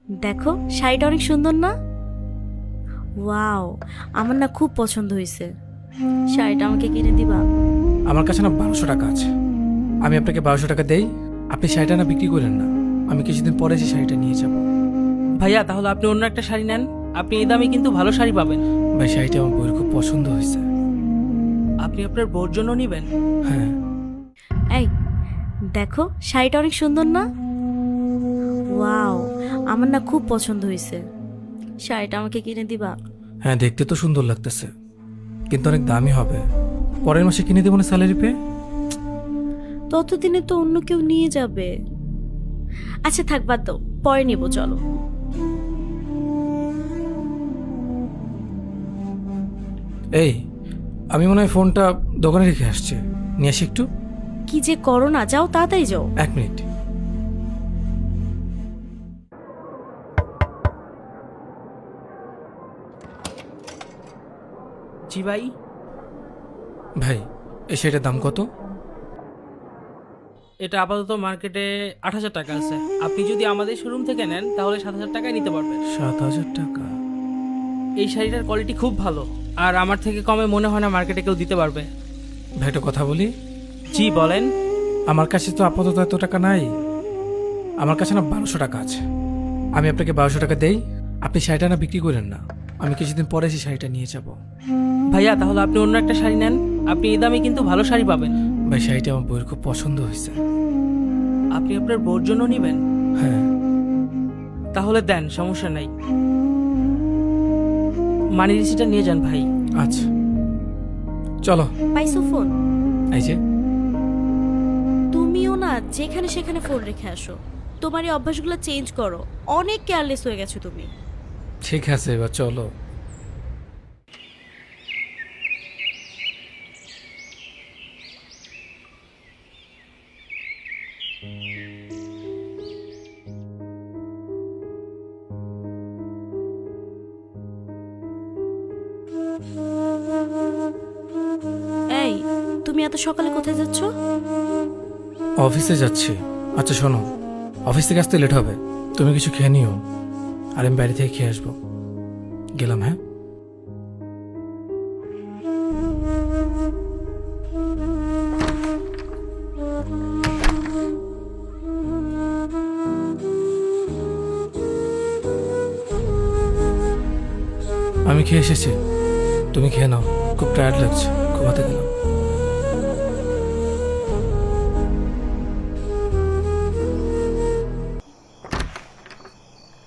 দেখো শাড়িটা অনেক সুন্দর না? ওয়াও, আমার না খুব পছন্দ হয়েছে। শাড়িটা আমাকে কিনে দিবা? আমার কাছে না 1200 টাকা আছে। আমি আপনাকে 1200 টাকা দেই, আপনি শাড়িটা না বিক্রি করেন না। আমি কিছুদিন পরে সেই শাড়িটা নিয়ে যাব। ভাইয়া তাহলে আপনি অন্য একটা শাড়ি নেন, আপনি এই দামে কিন্তু ভালো শাড়ি পাবেন। ভাই শাড়িটা আমার বউয়ের খুব পছন্দ হয়েছে। আপনি আপনার বউর জন্য নেবেন? হ্যাঁ। এই দেখো শাড়িটা অনেক সুন্দর না? ওয়াও, আমার না খুব পছন্দ হয়েছে। শাড়িটা আমাকে কিনে দিবা? হ্যাঁ, দেখতে তো সুন্দর লাগতেছে, কিন্তু অনেক দামি হবে। পরের মাসে কিনে দেবো না স্যালারি পেয়ে। ততদিনে তো অন্য কেউ নিয়ে যাবে। আচ্ছা থাক, বাদ দাও, পরে নিব, চলো। এই, আমি মনে হয় ফোনটা দোকানে রেখে আসছি, নিয়ে আসি একটু। কি যে করো না, যাও তাড়াতাড়ি যাও। 1 মিনিট। জি ভাই। ভাই, এই শাড়িটার দাম কত? এটা আপাতত মার্কেটে 8,000 টাকা আছে। আপনি যদি আমাদের শোরুম থেকে নেন তাহলে 7,000 টাকায় নিতে পারবেন। 7,000 টাকা? এই শাড়িটার কোয়ালিটি খুব ভালো, আর আমার থেকে কমে মনে হয় না মার্কেটে কেউ দিতে পারবে। ভাই একটা কথা বলি। জি বলেন। আমার কাছে তো আপাতত এত টাকা নাই। আমার কাছে না 1200 টাকা আছে। আমি আপনাকে 1200 টাকা দেই, আপনি শাড়িটা না বিক্রি করেন না। আমি কিছুদিন পরে সেই শাড়িটা নিয়ে যাব। ভাইয়া তাহলে আপনি অন্য একটা শাড়ি নেন, আপনি এই দামে কিন্তু ভালো শাড়ি পাবেন। ভাই শাড়িটা আমার বউয়ের খুব পছন্দ হয়েছে। আপনি আপনার বউর জন্য নেবেন? হ্যাঁ। তাহলে দেন, সমস্যা নাই। মানি রিসিটটা নিয়ে যান ভাই। আচ্ছা চলো। পাইছো ফোন? এই যে। তুমিও না যেখানে সেখানে ফোন রেখে আসো। তোমার এই অভ্যাসগুলো চেঞ্জ করো, অনেক কেয়ারলেস হয়ে গেছো তুমি। ঠিক আছে, এবার চলো। এই, তুমি এত সকালে কোথায় যাচ্ছ? অফিসে যাচ্ছি। আচ্ছা শোনো, অফিস থেকে আসতে লেট হবে, তুমি কিছু খেয়ে নিও, আর আমি বাইরে থেকে খেয়ে আসবো। গেলাম, হ্যাঁ। আমি খেয়ে এসেছি, তুমি খেয়ে নাও, খুব টায়ার্ড লাগছে, ঘুমাতে গেলাম।